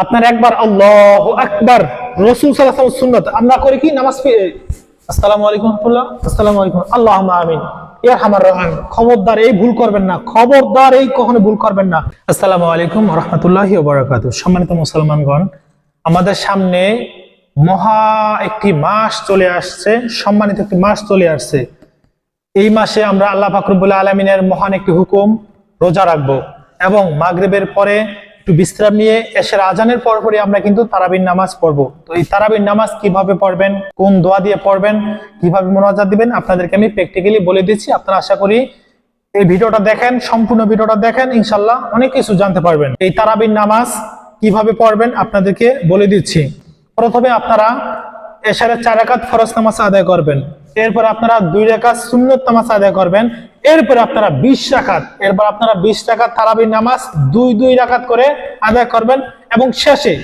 আপনার একবার আল্লাহু আকবার রাসূল সাল্লাল্লাহু আলাইহি ওয়াসাল্লাম সুন্নাত আমরা করি কি নামাজ আসসালামু আলাইকুম রাহমাতুল্লাহ আসসালামু আলাইকুম আল্লাহুম্মা আমিন ইয়া আরহামার রাহিম। খবরদার এই ভুল করবেন না, খবরদার এই কখনো ভুল করবেন না। আসসালামু আলাইকুম ওয়া রাহমাতুল্লাহি ওয়া বারাকাতুহু। সম্মানিত মুসলমানগণ, আমাদের সামনে মহা একটি মাস চলে আসছে, সম্মানিত একটি মাস চলে আসছে। এই মাসে আমরা আল্লাহ পাক রব্বুল আলামিনের মহান একটি হুকুম রোজা রাখবো এবং মাগরিবের পরে একটু বিশ্রাম নিয়ে এশার আজানের পরপরই আমরা কিন্তু তারাবির নামাজ পড়বো। তো এই তারাবির নামাজ কিভাবে পড়বেন, কোন দোয়া দিয়ে পড়বেন, কিভাবে মুনাজাত দিবেন আপনাদেরকে আমি প্র্যাকটিক্যালি বলে দিচ্ছি। আপনারা আশা করি এই ভিডিওটা দেখেন, সম্পূর্ণ ভিডিওটা দেখেন, ইনশাআল্লাহ অনেক কিছু জানতে পারবেন। এই তারাবির নামাজ কিভাবে পড়বেন আপনাদেরকে বলে দিচ্ছি। প্রথমে আপনারা এশারের 4 রাকাত ফরজ নামাজ আদায় করবেন, এরপর আপনারা 2 রাকাত সুন্নত নামাজ আদায় করবেন, এরপর আপনারা 20 রাকাত, এরপর আপনারা 20 রাকাত তারাবির নামাজ 2 রাকাত করে আদায় করবেন এবং শেষে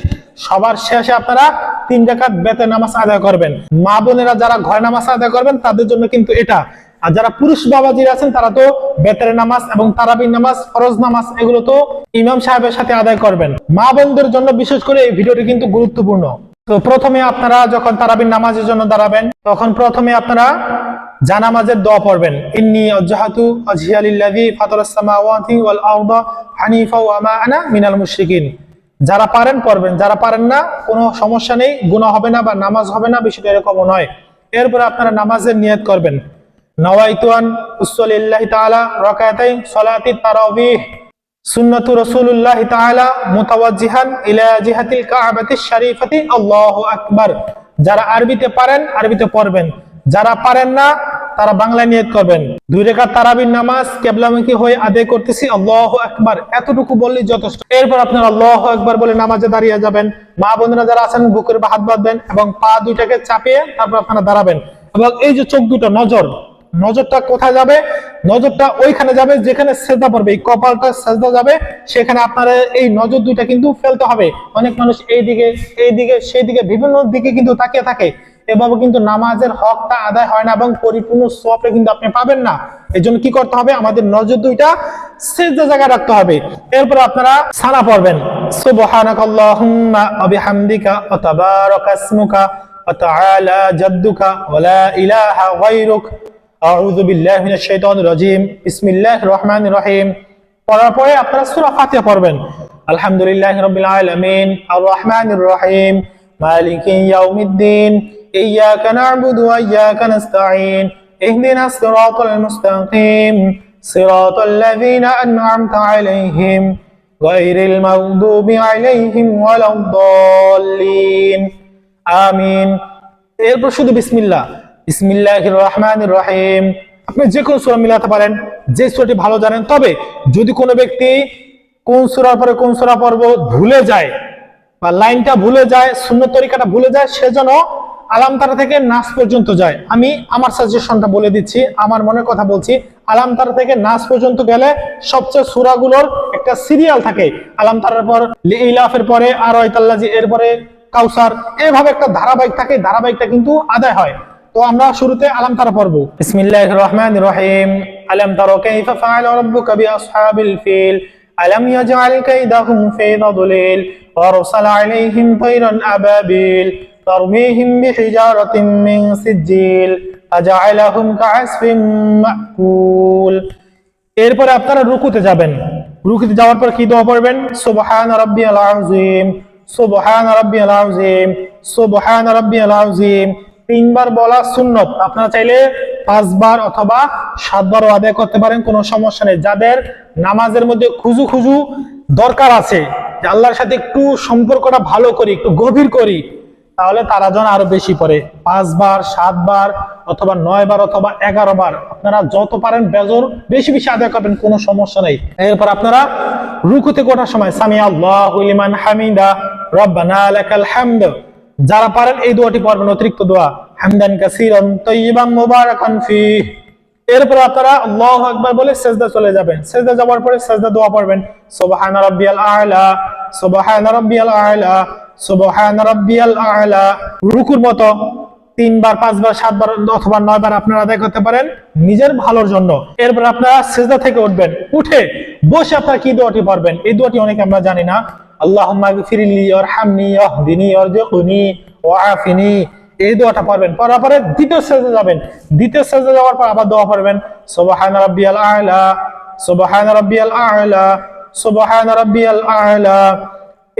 সবার শেষে আপনারা 3 রাকাত বেতের নামাজ আদায় করবেন। মা বোনেরা যারা ঘরে নামাজ আদায় করবেন তাদের জন্য কিন্তু এটা, আর যারা পুরুষ বাবাজিরা আছেন তারা তো বেতের নামাজ এবং তারাবির নামাজ ফরজ নামাজ এগুলো তো ইমাম সাহেবের সাথে আদায় করবেন। মা বোনদের জন্য বিশেষ করে এই ভিডিওটি কিন্তু গুরুত্বপূর্ণ। তো প্রথমে আপনারা যখন তারাবির নামাজের জন্য দাঁড়াবেন তখন প্রথমে আপনারা জানামাজের দোয়া পড়বেন। ইন্নী ওয়াজহাতু ওয়াজহিয়া লিল্লাযী ফাতারাস সামাওয়াতি ওয়াল আরদা হানিফা ওয়া মা আনা মিনাল মুশরিকিন। যারা পারেন পড়বেন, যারা পারেন না কোনো সমস্যা নেই, গুনাহ হবে না বা নামাজ হবে না, বিষয়টা এরকম নয়। এরপর আপনারা নামাজের নিয়ত করবেন। নাওয়াইতু আন উসাল্লি লিল্লাহি তাআলা রাকাতাই সালাতি তারাবিহ সুন্নাতু রাসূলুল্লাহি তাআলা মুতাওয়াজ্জিহান ইলা জিহাতিল কাবাতিশ শরীফাতি আল্লাহু আকবার। যারা আরবিতে পারেন আরবিতে পড়বেন, যারা পারেন না তারা বাংলা নিয়ত করবেন। 2 রাকাত তারাবির নামাজ কিবলামুখী হয়ে আদায় করতেছি, আল্লাহু আকবার, এতটুকু বললেই যথেষ্ট। এরপর আপনারা আল্লাহু আকবার বলে নামাজে দাঁড়িয়ে যাবেন। মা বোনেরা যারা আছেন বুকের উপর হাত বাঁধবেন এবং পা দুইটাকে চাপিয়ে তারপর আপনারা দাঁড়াবেন। এবং এই যে চোখ দুটো, নজরটা কোথায় যাবে? নজরটা ওইখানে যাবে যেখানে সেজদা পড়বে, এই কপালটা সেজদা যাবে, সেখানে আপনারা এই নজর দুইটা কিন্তু ফেলতে হবে। অনেক মানুষ এইদিকে সেই দিকে বিভিন্ন দিকে কিন্তু তাকিয়ে থাকে, এভাবে কিন্তু নামাজের হকটা আদায় হয় না এবং পরিপূর্ণ সওয়াবটা কিন্তু আপনি পাবেন না। এই জন্য কি করতে হবে? আমাদের নজর দুইটা সেজদা জায়গায় রাখতে হবে। এরপর আপনারা সানা পড়বেন, সুবহানাকাল্লাহুম্মা ওয়া বিহামদিকা ওয়া তাবারাকা ইসমুকা ওয়া তাআলা জাদ্দুকা ওয়া লা ইলাহা গায়রুক আউযু বিল্লাহি মিনাশ শাইতানির রাজীম বিসমিল্লাহির রহমানির রহিম। পড়ার পরে আপনারা সূরা ফাতিহা পড়বেন। আলহামদুলিল্লাহি রাব্বিল আলামিন আর রহমানির রহিম মালিকি ইয়াউমিদ্দিন ইয়্যাকা না'বুদু ওয়া ইয়্যাকা নাস্তাঈন ইহদিনাস সিরাতাল মুস্তাকিম সিরাতাল লাযীনা আন'আমতা আলাইহিম গায়রিল মাগদুবি আলাইহিম ওয়ালাদ-দাল্লিন আমিন। এরপর শুধু বিসমিল্লাহির রহমানির রহিম। আপনি যে কোনো সূরা মিলাতে পারেন, যে সূরাটি ভালো জানেন। তবে যদি কোনো ব্যক্তি কোন সূরার পরে কোন সূরা পড়ব ভুলে যায় বা লাইনটা ভুলে যায়, সুন্নত তরিকাটা ভুলে যায়, সেজন্য আলাম তারা থেকে নাস পর্যন্ত যায়। আমি আমার সাজেশনটা বলে দিচ্ছি, আমার মনের কথা বলছি। আলাম তারা থেকে নাস পর্যন্ত গেলে সবচেয়ে সূরাগুলোর একটা সিরিয়াল থাকে। আলাম তারার পর ইলাফের পরে আর আয়াতাল্লাজি, এরপরে কাউসার, এভাবে একটা ধারাবাহিক থাকে, ধারাবাহিকটা কিন্তু আদায় হয়। তো আমরা শুরুতে আলাম তারা পড়ব। বিসমিল্লাহির রহমানির রহিম। আলাম তারা কাইফা ফাআলা রাব্বুকা বিআসহাবিল ফিল আলাম ইয়াজআল কাইদাহুম ফি তাদলিল ওয়া আরসালা আলাইহিম তায়রান আবাবিল তারমিহিম বিহিজারাতিন মিন সিজিল আজআলাহুম কাআসফিন মাকুল। এরপরে আপনারা রুকুতে যাবেন। রুকুতে যাওয়ার পর কি দোয়া পড়বেন? সুবহান রাব্বিয়াল আযীম, সুবহান রাব্বিয়াল আযীম, সুবহান রাব্বিয়াল আযীম। 3 বার বলা সুন্নত। আপনারা চাইলে 5 বার অথবা 7 বারও আদায় করতে পারেন, কোনো সমস্যা নেই। যাদের নামাজের মধ্যে খুজু দরকার আছে, যে আল্লাহর সাথে একটু সম্পর্কটা ভালো করি, একটু গভীর করি, তাহলে তারা যেন আরো বেশি পড়ে। 5 বার, 7 বার অথবা 9 বার অথবা 11 বার, আপনারা যত পারেন বেজর বেশি আদায় করবেন, কোনো সমস্যা নেই। এরপর আপনারা রুকুতে ওঠার সময় সামি আল্লাহু লিমান হামিদা রব্বানা লাকাল হামদ, যারা পারেন এই দোয়াটি পড়বেন, অতিরিক্ত দোয়া, হামদান কাসীরান তাইয়িবান মুবারাকান ফিহ। এরপর আপনারা আল্লাহু আকবার বলে সেজদা চলে যাবেন। সেজদা যাওয়ার পরে সেজদা দোয়া পড়বেন, সুবহান রাব্বিয়াল আ'লা, সুবহান রাব্বিয়াল আ'লা, সুবহান রাব্বিয়াল আ'লা। রুকুর মতো 3 বার, 5 বার, 7 বার অথবা 9 বার আপনারা আদায় করতে পারেন নিজের ভালোর জন্য। এরপর আপনারা সেজদা থেকে উঠবেন, উঠে বসে আপনারা কি দোয়াটি পড়বেন? এই দোয়াটি অনেকে আমরা জানি না। আল্লাহুম্মা গফিরলি ওয়ারহামনি ওয়াহদিনি ওয়ারযুকনি ওয়াআফিনি, এই দোয়াটা পড়বেন। পড়ার পরে দ্বিতীয় সেজদা যাবেন। দ্বিতীয় সেজদা যাওয়ার পর আবার দোয়া পড়বেন, সুবহান রাব্বিয়াল আ'লা, সুবহান রাব্বিয়াল আ'লা, সুবহান রাব্বিয়াল আ'লা।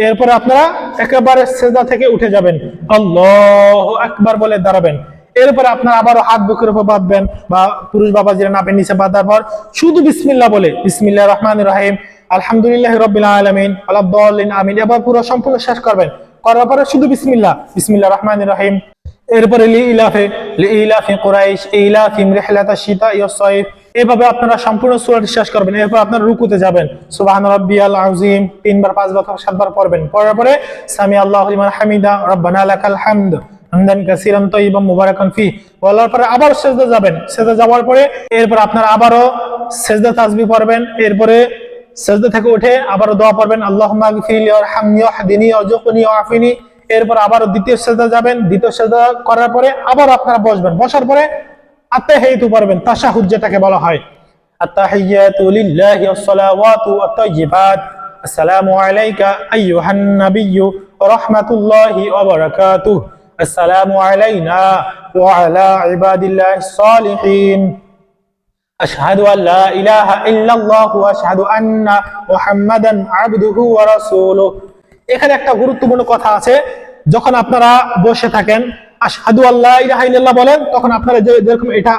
এরপরে আপনারা একেবারে সেজদা থেকে উঠে যাবেন, আল্লাহু আকবার বলে দাঁড়াবেন। এরপরে আপনারা আবারও হাত বুকের উপর বাঁধবেন, বা পুরুষ বাবাজিরা নাভের নিচে বাঁধার পর শুধু বিসমিল্লাহ বলে, বিসমিল্লাহির রহমানির রহিম, আলহামদুলিল্লাহি রাব্বিল আলামিন, ওয়ালাদ-দাল্লিন, আমিন, এবার পুরো সম্পূর্ণ শেষ করবেন। করার পরে শুধু বিসমিল্লাহ, বিসমিল্লাহির রহমানির রহিম। এরপরে লিইলাফি কুরাইশ ইলাফিম রিহলাতাশ শিতাই ওয়াস সাইফ, এভাবে আপনারা সম্পূর্ণ সূরাটি শেষ করবেন। এরপর আপনারা রুকুতে যাবেন, সুবহান রাব্বিয়াল আযীম 3 বার 5 বার 7 বার পড়বেন। পড়ার পরে সামি আল্লাহু লিমান হামিদা রব্বানা লাকাল হামদ হামদান কাসীরান তাইয়িবান মুবারাকান ফি বলার পরে আবার সিজদা যাবেন। সিজদা যাওয়ার পরে এরপর আপনারা আবারও সিজদা তাসবিহ পড়বেন। এরপরে সিজদা থেকে উঠে আবারও দোয়া পড়বেন, আল্লাহুম্মা গফিরলি ওয়ারহামনি ওয়াহদিনি ওয়ারযুকনি ওয়াআফিনি। এরপর আবারও দ্বিতীয় সিজদা যাবেন। দ্বিতীয় সিজদা করার পরে আবার আপনারা বসবেন। বসার পরে আত্তাহিয়াতু পড়বেন, তাশাহুদ যেটাকে বলা হয়, আত্তাহিয়াতু লিল্লাহি ওয়াস সালাওয়াতু ওয়াত তাইয়্যিবাত, আসসালামু আলাইকা আইয়ুহান নাবিয়্যু ওয়া রাহমাতুল্লাহি ওয়া বারাকাতুহু, আসসালামু আলাইনা ওয়া আলা ইবাদিল্লাহিস সালিহিন, আশহাদু আল লা ইলাহা ইল্লাল্লাহু ওয়া আশহাদু আন্না মুহাম্মাদান আবদুহু ওয়া রাসূলুহু। এখানে একটা গুরুত্বপূর্ণ কথা আছে, যখন আপনারা বসে থাকেন আশহাদু আল্লা ইলাহা ইল্লাল্লাহ বলেন, তখন আপনারা যেরকম এটা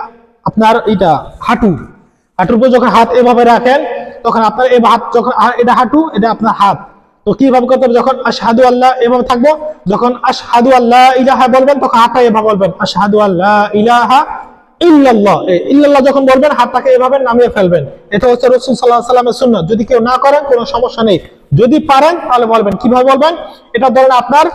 আপনার এটা হাঁটুর উপর যখন হাত এভাবে রাখেন, তখন আপনার এই হাত যখন এটা হাঁটু, এটা আপনার হাত, তো কিভাবে করতে হবে, যখন আশহাদু আল্লাহ এভাবে থাকবো, যখন আশহাদু আল্লাহ ইলাহা বলবেন তখন হাতটা এভাবে বলবেন, আশহাদু আল্লাহ ইলাহা ইল্লাল্লাহ। ইল্লাল্লাহ যখন বলবেন হাতটাকে এভাবে নামিয়ে ফেলবেন। এটা হচ্ছে রাসূল সাল্লাল্লাহু আলাইহি ওয়াসাল্লামের সুন্নাত। যদি কেউ না করেন কোনো সমস্যা নেই, যদি পারেন তাহলে বলবেন। কিভাবে বলবেন, এটা ধরেন আপনার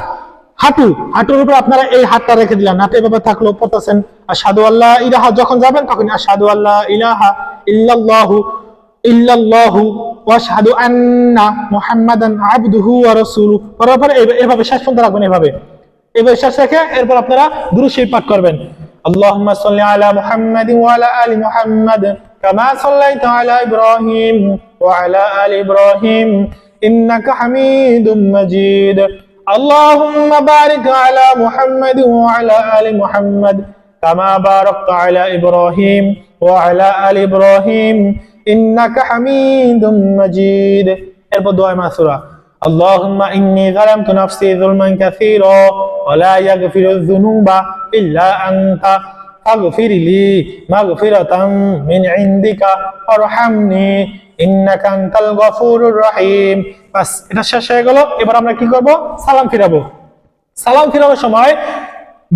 হাঁটুর উপর আপনারা এই হাতটা রেখে দিলেন, হাতে এভাবে থাকলো, পড়তেছেন আশহাদু আল্লাহ ইলাহা, যখন যাবেন তখন আশহাদু আল্লাহ ইলাহা ইল্লাল্লাহু ওয়া আশহাদু আন্না মুহাম্মাদান আবদুহু ওয়া রাসূলুহু। পরে এভাবে শেষ পর্যন্ত রাখবেন, এভাবে শেষ রেখে এরপর আপনারা দুরূদ শরীফ পাঠ করবেন, আল্লাহুম্মা সাল্লি আলা মুহাম্মাদিন ওয়া আলা আলি মুহাম্মাদ কামা সাল্লাইতা আলা ইব্রাহিম ওয়া আলা আলি ইব্রাহিম ইন্নাকা হামিদুম মাজিদ, আল্লাহুম্মা বারিক আলা মুহাম্মাদ ওয়া আলা আলি মুহাম্মাদ কামা বারাকতা আলা ইব্রাহিম ওয়া আলা আলি ইব্রাহিম ইন্নাকা হামিদুম মাজিদ। এরপর দোয়া মাসুরা, আল্লাহুম্মা ইন্নী যালামতু নাফসি যুলমান কাসীরা ওয়া লা ইয়াগফিরুয যুনুবা ইল্লা আনতা ফাগফিরলি মাগফিরাতাম মিন ইনদিকা ওয়ারহামনি ইন্নাকা আনতাল গফুরুর রহিম। বাস, এটা শেষ হয়ে গেল। এবার আমরা কি করব, সালাম ফিরাবো। সালাম ফিরানোর সময়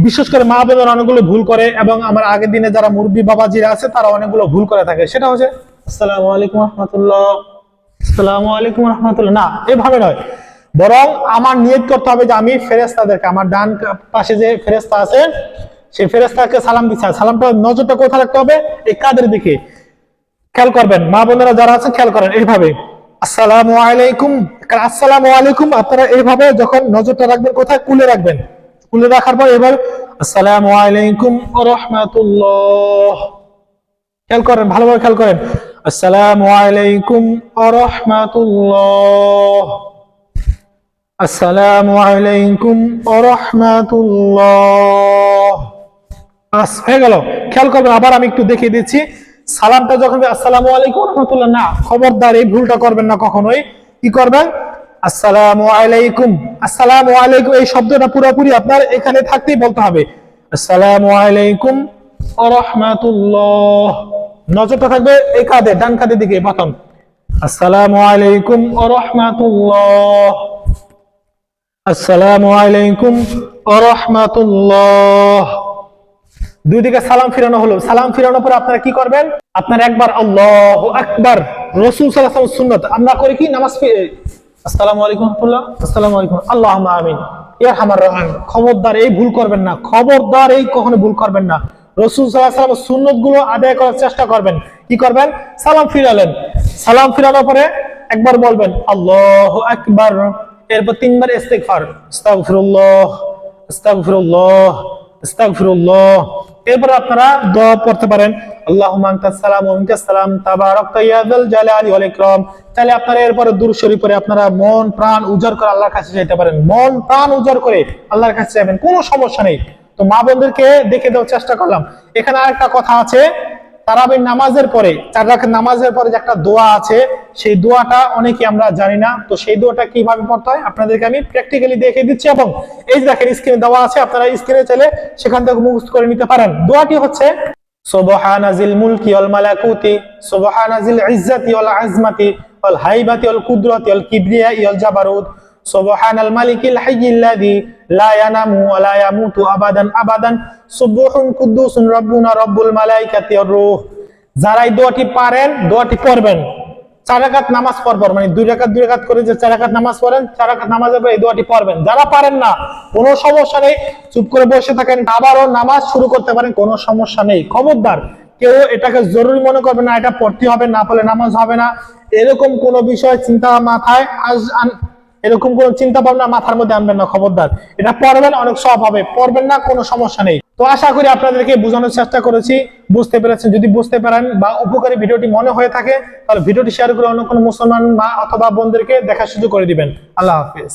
বিশেষ করে মা বোনেরা অনেকগুলো ভুল করে, এবং আমার আগের দিনে যারা মুরব্বী বাবাজিরা আছে তারা অনেকগুলো ভুল করে থাকে। সেটা হচ্ছে আসসালামু আলাইকুম রাহমাতুল্লাহ, আসসালামু আলাইকুম রাহমাতুল্লাহ, না, এভাবে নয়। বরং আমার নিয়ত করতে হবে যে আমি ফেরেশতাদেরকে, আমার ডান পাশে যে ফেরেশতা আছে সেই ফেরেশতাকে সালাম দিচ্ছি। সালামটা নজরটা কোথায় রাখতে হবে, এই কাদের দিকে খেয়াল করবেন। মা বোনেরা যারা আছে খেয়াল করেন, এইভাবে আসসালামু আলাইকুম, আসসালামু আলাইকুম আপনারা এইভাবে যখন নজরটা রাখবেন, কোথায়, কুলে রাখবেন। কুলে রাখার পর এবার আসসালামু আলাইকুম ওয়া রাহমাতুল্লাহ, খেয়াল করেন, ভালোভাবে খেয়াল করেন, আসসালামু আলাইকুম ওয়া রাহমাতুল্লাহ, আসসালামু আলাইকুম ওয়া রাহমাতুল্লাহ। বাস, হয়ে গেল। খেয়াল করবেন, আবার আমি একটু দেখিয়ে দিচ্ছি। সালামটা যখন আসসালামু আলাইকুম ওয়া রাহমাতুল্লাহ, না, খবরদার এই ভুলটা করবেন না কখনোই। কি করবেন, আসসালামু আলাইকুম, আসসালামু আলাইকুম এই শব্দটা পুরোপুরি আপনার এখানে থাকতেই বলতে হবে, আসসালামু আলাইকুম ওয়া রাহমাতুল্লাহ। নজরটা থাকবে এই কাঁধে, ডান কাঁধের দিকে প্রথম, আসসালামু আলাইকুম ওয়া রাহমাতুল্লাহ, আসসালামু আলাইকুম ওয়া রাহমাতুল্লাহ। দুই দিকে সালাম ফিরানো হলো। সালাম ফিরানোর পর আপনারা কি করবেন, আপনারা একবার আল্লাহু আকবার, রাসূল সাল্লাল্লাহু আলাইহি ওয়াসাল্লাম সুন্নাত আমরা করি কি, নামাজ আসসালামু আলাইকুম রাহমাতুল্লাহ, আসসালামু আলাইকুম, আল্লাহুম্মা আমিন, ইয়ারহামার রহিম। খবরদার এই ভুল করবেন না, খবরদার এই কখনো ভুল করবেন না। রাসূল সাল্লাল্লাহু আলাইহি ওয়াসাল্লাম সুন্নাত গুলো আদায় করার চেষ্টা করবেন। কি করবেন, সালাম ফিরালেন, সালাম ফিরানোর পরে একবার বলবেন আল্লাহু আকবার, এরপর 3 বার ইস্তিগফার, আস্তাগফিরুল্লাহ আস্তাগফিরুল্লাহ আস্তাগফিরুল্লাহ। এরপর আপনারা দোয়া পড়তে পারেন, আল্লাহুম্মা আনতাস সালাম ওয়া মিনকাস সালাম তাবারাকতা ইয়া যাল জালালি ওয়াল ইকরাম। তাহলে আপনারা এরপরে দুরূদ শরীফ পড়ে আপনারা মন প্রাণ উজাড় করে আল্লাহর কাছে চাইতে পারেন, মন প্রাণ উজাড় করে আল্লাহর কাছে চাইবেন, কোনো সমস্যা নেই। তো মা বোনদেরকে দেখে দেওয়ার চেষ্টা করলাম। এখানে আরেকটা কথা আছে, তারাবির নামাজের পরে 4 রাকাত নামাজের পরে যে একটা দোয়া আছে, সেই দোয়াটা অনেকে আমরা জানি না। তো সেই দোয়াটা কিভাবে পড়তে হয় আপনাদেরকে আমি প্র্যাকটিক্যালি দেখিয়ে দিচ্ছি, এবং এই যে দেখেন স্ক্রিনে দেওয়া আছে, আপনারা স্ক্রিনে চাইলে সেখান থেকে মুখস্থ করে নিতে পারেন। দোয়াটি হচ্ছে সুবহানা জিল মুলকি ওয়াল মালাকুতি সুবহানা জিল ইজ্জাতি ওয়াল আজমাতি ওয়াল হাইবাতি ওয়াল কুদরাতি ওয়াল কিবরিয়া ওয়াল জাবারুত সুবহানাল মালিকিল হাইয়্যিল্লাযী লা ইয়ানামু ওয়া লা ইয়ামুতু আবাদান আবাদান সুবহুন কুদ্দুসুন রাব্বুনা রাব্বুল মালাইকাতি ওয়ার রূহ। যারা এই দোয়াটি পারেন, দোয়াটি পড়বেন 4 রাকাত নামাজ পড়বেন, মানে 2 রাকাত 2 রাকাত করে যে 4 রাকাত নামাজ পড়েন, 4 রাকাত নামাজের পরে এই দোয়াটি পড়বেন। যারা পারেন না কোনো সমস্যা নেই, চুপ করে বসে থাকেন, আবারও নামাজ শুরু করতে পারেন, কোনো সমস্যা নেই। খবরদার কেউ এটাকে জরুরি মনে করবে না, এটা পড়তে হবে, না পড়লে নামাজ হবে না, এরকম কোনো বিষয় চিন্তা মাথায় এরকম কোন চিন্তা ভাবনা মাথার মধ্যে আনবেন না। খবরদার, এটা পড়বেন, অনেক সব হবে, পড়বেন না কোনো সমস্যা নেই। তো আশা করি আপনাদেরকে বোঝানোর চেষ্টা করেছি, বুঝতে পেরেছেন। যদি বুঝতে পারেন বা উপকারী ভিডিওটি মনে হয়ে থাকে, তাহলে ভিডিওটি শেয়ার করে অন্য কোনো মুসলমান মা অথবা বোনদেরকে দেখার সুযোগ করে দিবেন। আল্লাহ হাফেজ।